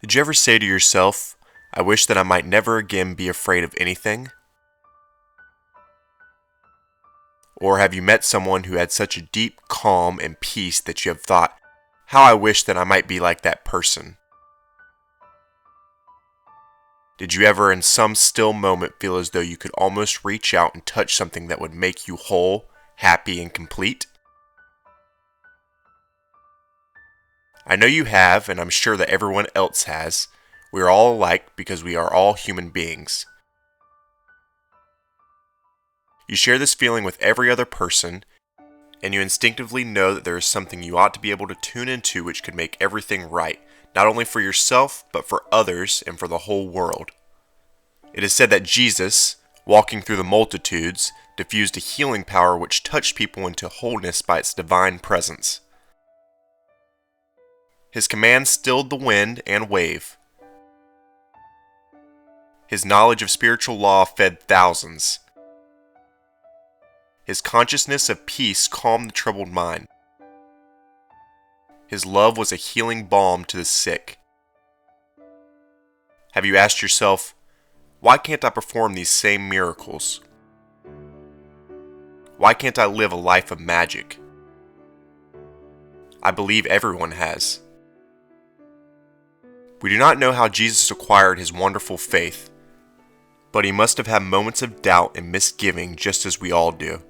Did you ever say to yourself, I wish that I might never again be afraid of anything? Or have you met someone who had such a deep calm and peace that you have thought, how I wish that I might be like that person? Did you ever in some still moment feel as though you could almost reach out and touch something that would make you whole, happy, and complete? I know you have, and I'm sure that everyone else has. We are all alike because we are all human beings. You share this feeling with every other person, and you instinctively know that there is something you ought to be able to tune into which could make everything right, not only for yourself, but for others and for the whole world. It is said that Jesus, walking through the multitudes, diffused a healing power which touched people into wholeness by its divine presence. His command stilled the wind and wave. His knowledge of spiritual law fed thousands. His consciousness of peace calmed the troubled mind. His love was a healing balm to the sick. Have you asked yourself, why can't I perform these same miracles? Why can't I live a life of magic? I believe everyone has. We do not know how Jesus acquired his wonderful faith, but he must have had moments of doubt and misgiving just as we all do.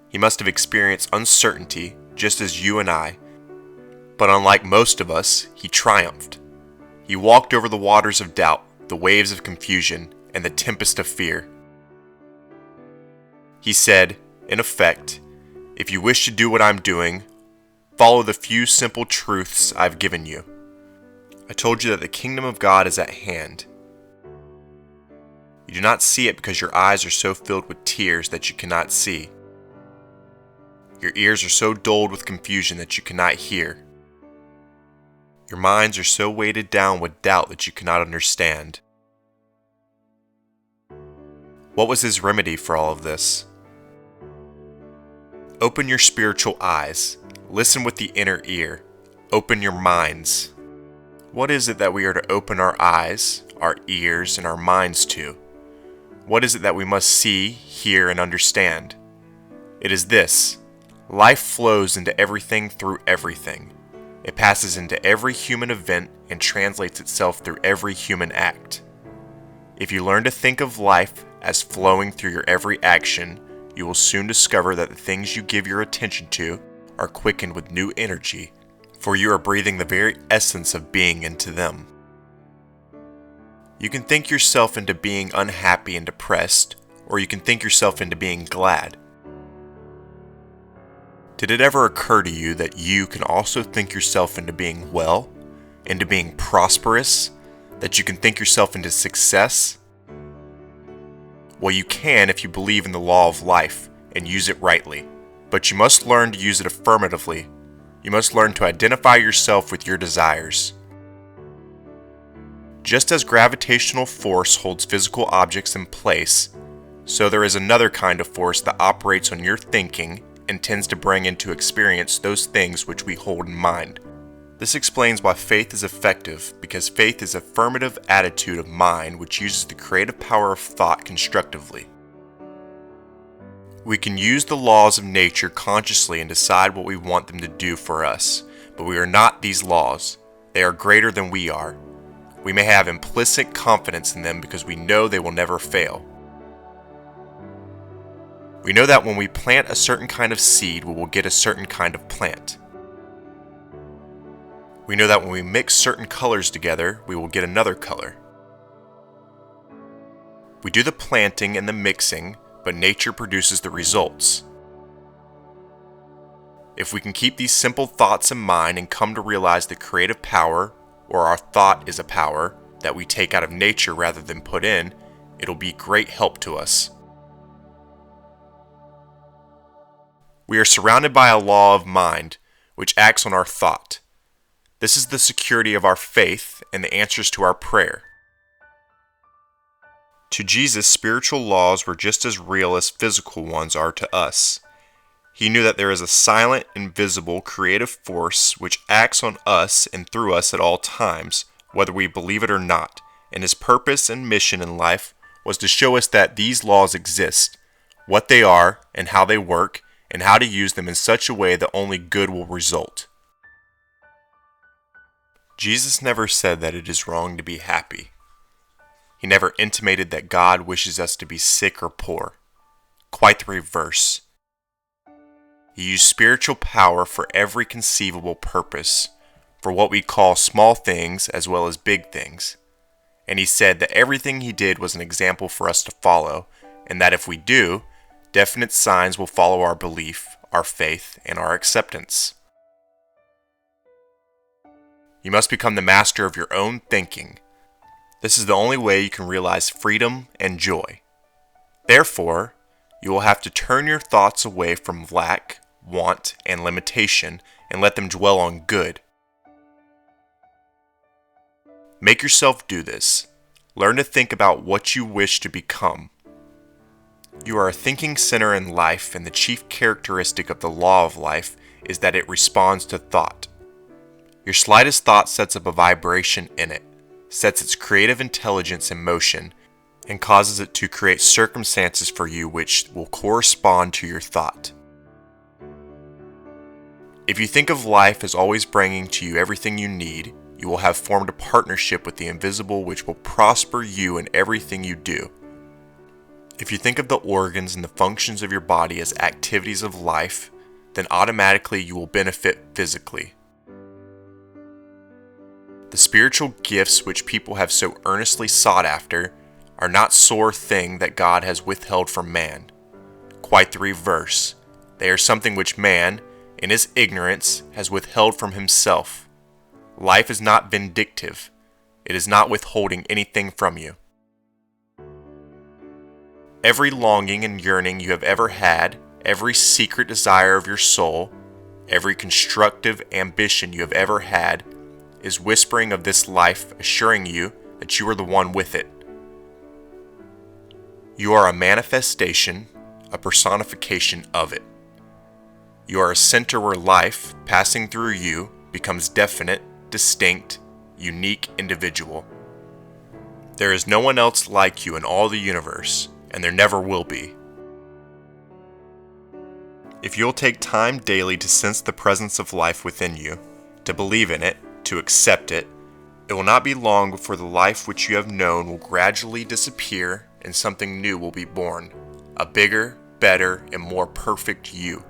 He must have experienced uncertainty just as you and I, but unlike most of us, he triumphed. He walked over the waters of doubt, the waves of confusion, and the tempest of fear. He said, in effect, if you wish to do what I'm doing, follow the few simple truths I've given you. I told you that the kingdom of God is at hand. You do not see it because your eyes are so filled with tears that you cannot see. Your ears are so dulled with confusion that you cannot hear. Your minds are so weighted down with doubt that you cannot understand. What was his remedy for all of this? Open your spiritual eyes. Listen with the inner ear. Open your minds. What is it that we are to open our eyes, our ears, and our minds to? What is it that we must see, hear, and understand? It is this. Life flows into everything through everything. It passes into every human event and translates itself through every human act. If you learn to think of life as flowing through your every action, you will soon discover that the things you give your attention to are quickened with new energy, for you are breathing the very essence of being into them. You can think yourself into being unhappy and depressed, or you can think yourself into being glad. Did it ever occur to you that you can also think yourself into being well, into being prosperous, that you can think yourself into success? Well, you can if you believe in the law of life and use it rightly, but you must learn to use it affirmatively. You must learn to identify yourself with your desires. Just as gravitational force holds physical objects in place, so there is another kind of force that operates on your thinking and tends to bring into experience those things which we hold in mind. This explains why faith is effective, because faith is an affirmative attitude of mind which uses the creative power of thought constructively. We can use the laws of nature consciously and decide what we want them to do for us, but we are not these laws. They are greater than we are. We may have implicit confidence in them because we know they will never fail. We know that when we plant a certain kind of seed, we will get a certain kind of plant. We know that when we mix certain colors together, we will get another color. We do the planting and the mixing, but nature produces the results. If we can keep these simple thoughts in mind and come to realize the creative power, or our thought is a power, that we take out of nature rather than put in, it'll be great help to us. We are surrounded by a law of mind, which acts on our thought. This is the security of our faith and the answers to our prayer. To Jesus, spiritual laws were just as real as physical ones are to us. He knew that there is a silent, invisible, creative force which acts on us and through us at all times, whether we believe it or not, and his purpose and mission in life was to show us that these laws exist, what they are and how they work, and how to use them in such a way that only good will result. Jesus never said that it is wrong to be happy. He never intimated that God wishes us to be sick or poor. Quite the reverse. He used spiritual power for every conceivable purpose, for what we call small things as well as big things. And he said that everything he did was an example for us to follow, and that if we do, definite signs will follow our belief, our faith, and our acceptance. You must become the master of your own thinking. This is the only way you can realize freedom and joy. Therefore, you will have to turn your thoughts away from lack, want, and limitation, and let them dwell on good. Make yourself do this. Learn to think about what you wish to become. You are a thinking center in life, and the chief characteristic of the law of life is that it responds to thought. Your slightest thought sets up a vibration in it, sets its creative intelligence in motion, and causes it to create circumstances for you which will correspond to your thought. If you think of life as always bringing to you everything you need, you will have formed a partnership with the invisible which will prosper you in everything you do. If you think of the organs and the functions of your body as activities of life, then automatically you will benefit physically. The spiritual gifts which people have so earnestly sought after are not sore thing that God has withheld from man. Quite the reverse. They are something which man, in his ignorance, has withheld from himself. Life is not vindictive. It is not withholding anything from you. Every longing and yearning you have ever had, every secret desire of your soul, every constructive ambition you have ever had, is whispering of this life, assuring you that you are the one with it. You are a manifestation, a personification of it. You are a center where life, passing through you, becomes definite, distinct, unique individual. There is no one else like you in all the universe, and there never will be. If you'll take time daily to sense the presence of life within you, to believe in it, to accept it, it will not be long before the life which you have known will gradually disappear and something new will be born, a bigger, better, and more perfect you.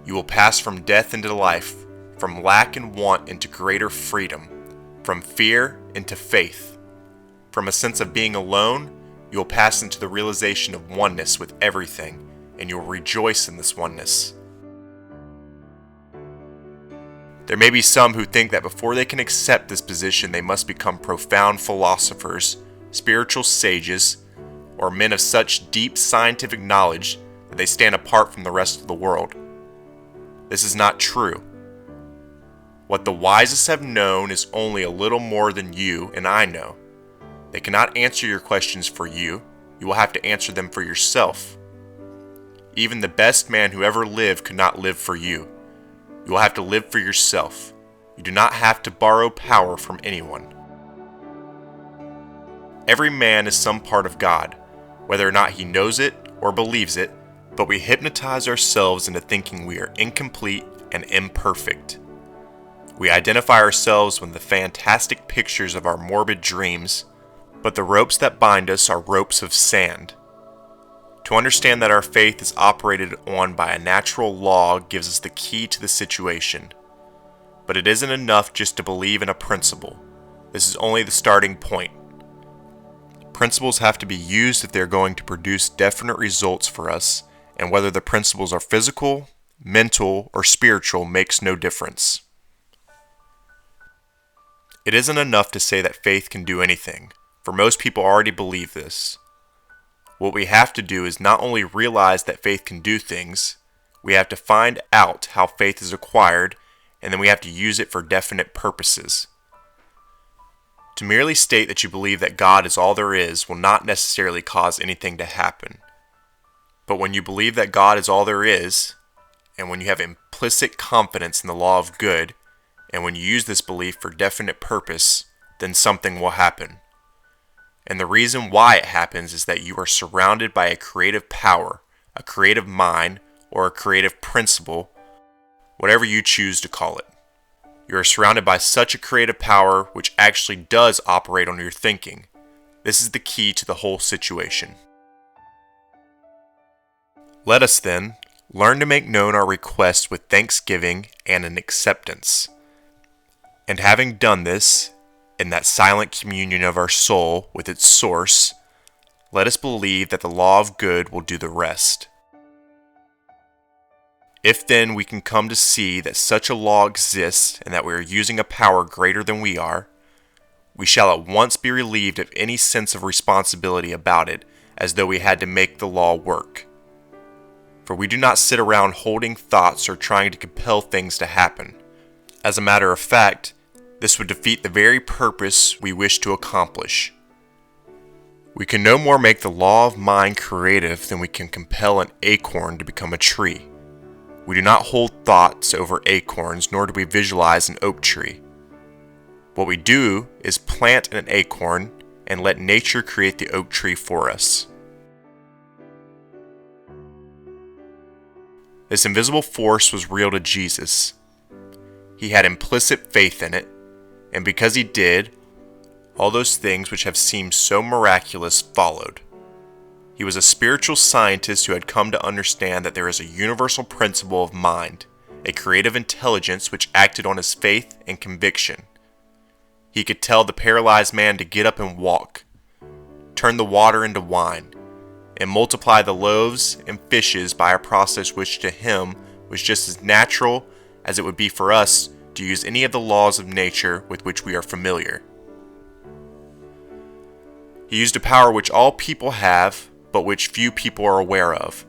You will pass from death into life, from lack and want into greater freedom, from fear into faith. From a sense of being alone, you will pass into the realization of oneness with everything, and you will rejoice in this oneness. There may be some who think that before they can accept this position, they must become profound philosophers, spiritual sages, or men of such deep scientific knowledge that they stand apart from the rest of the world. This is not true. What the wisest have known is only a little more than you and I know. They cannot answer your questions for you. You will have to answer them for yourself. Even the best man who ever lived could not live for you. You will have to live for yourself. You do not have to borrow power from anyone. Every man is some part of God, whether or not he knows it or believes it, but we hypnotize ourselves into thinking we are incomplete and imperfect. We identify ourselves with the fantastic pictures of our morbid dreams, but the ropes that bind us are ropes of sand. To understand that our faith is operated on by a natural law gives us the key to the situation. But it isn't enough just to believe in a principle. This is only the starting point. Principles have to be used if they're going to produce definite results for us, and whether the principles are physical, mental, or spiritual makes no difference. It isn't enough to say that faith can do anything, for most people already believe this. What we have to do is not only realize that faith can do things, we have to find out how faith is acquired, and then we have to use it for definite purposes. To merely state that you believe that God is all there is will not necessarily cause anything to happen. But when you believe that God is all there is, and when you have implicit confidence in the law of good, and when you use this belief for definite purpose, then something will happen. And the reason why it happens is that you are surrounded by a creative power, a creative mind, or a creative principle, whatever you choose to call it. You are surrounded by such a creative power which actually does operate on your thinking. This is the key to the whole situation. Let us then learn to make known our requests with thanksgiving and an acceptance. And having done this, in that silent communion of our soul with its source, let us believe that the law of good will do the rest. If then we can come to see that such a law exists and that we are using a power greater than we are, we shall at once be relieved of any sense of responsibility about it, as though we had to make the law work. For we do not sit around holding thoughts or trying to compel things to happen. As a matter of fact, this would defeat the very purpose we wish to accomplish. We can no more make the law of mind creative than we can compel an acorn to become a tree. We do not hold thoughts over acorns, nor do we visualize an oak tree. What we do is plant an acorn and let nature create the oak tree for us. This invisible force was real to Jesus. He had implicit faith in it, and because he did, all those things which have seemed so miraculous followed. He was a spiritual scientist who had come to understand that there is a universal principle of mind, a creative intelligence which acted on his faith and conviction. He could tell the paralyzed man to get up and walk, turn the water into wine, and multiply the loaves and fishes by a process which to him was just as natural as it would be for us to use any of the laws of nature with which we are familiar. He used a power which all people have, but which few people are aware of,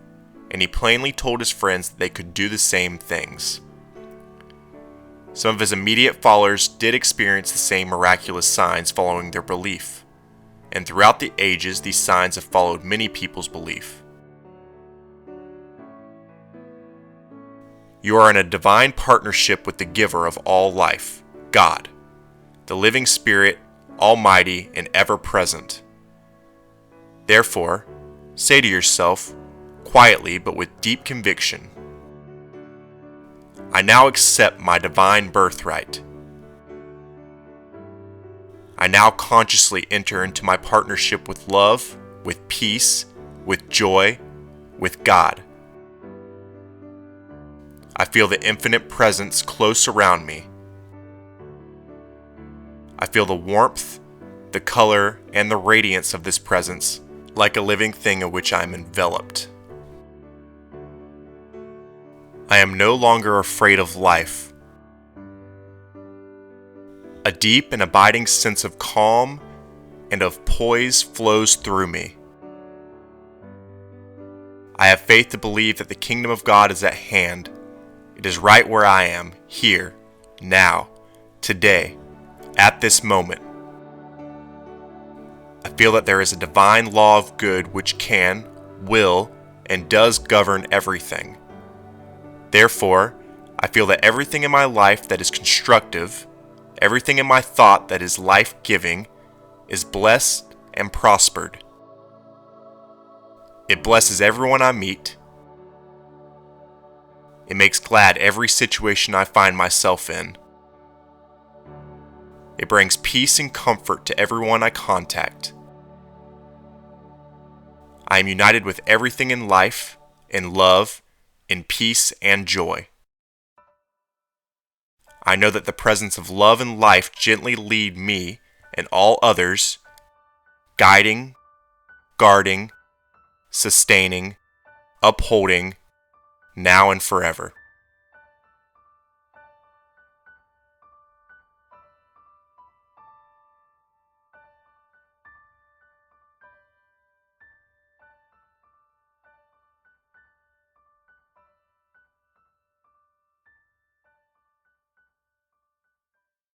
and he plainly told his friends that they could do the same things. Some of his immediate followers did experience the same miraculous signs following their belief, and throughout the ages these signs have followed many people's belief. You are in a divine partnership with the giver of all life, God, the living Spirit, almighty and ever-present. Therefore, say to yourself, quietly but with deep conviction, I now accept my divine birthright. I now consciously enter into my partnership with love, with peace, with joy, with God. I feel the infinite presence close around me. I feel the warmth, the color, and the radiance of this presence like a living thing in which I am enveloped. I am no longer afraid of life. A deep and abiding sense of calm and of poise flows through me. I have faith to believe that the kingdom of God is at hand. It is right where I am, here, now, today, at this moment. I feel that there is a divine law of good which can, will, and does govern everything. Therefore, I feel that everything in my life that is constructive, everything in my thought that is life-giving, is blessed and prospered. It blesses everyone I meet. It makes glad every situation I find myself in. It brings peace and comfort to everyone I contact. I am united with everything in life, in love, in peace and joy. I know that the presence of love and life gently lead me and all others, guiding, guarding, sustaining, upholding, now and forever.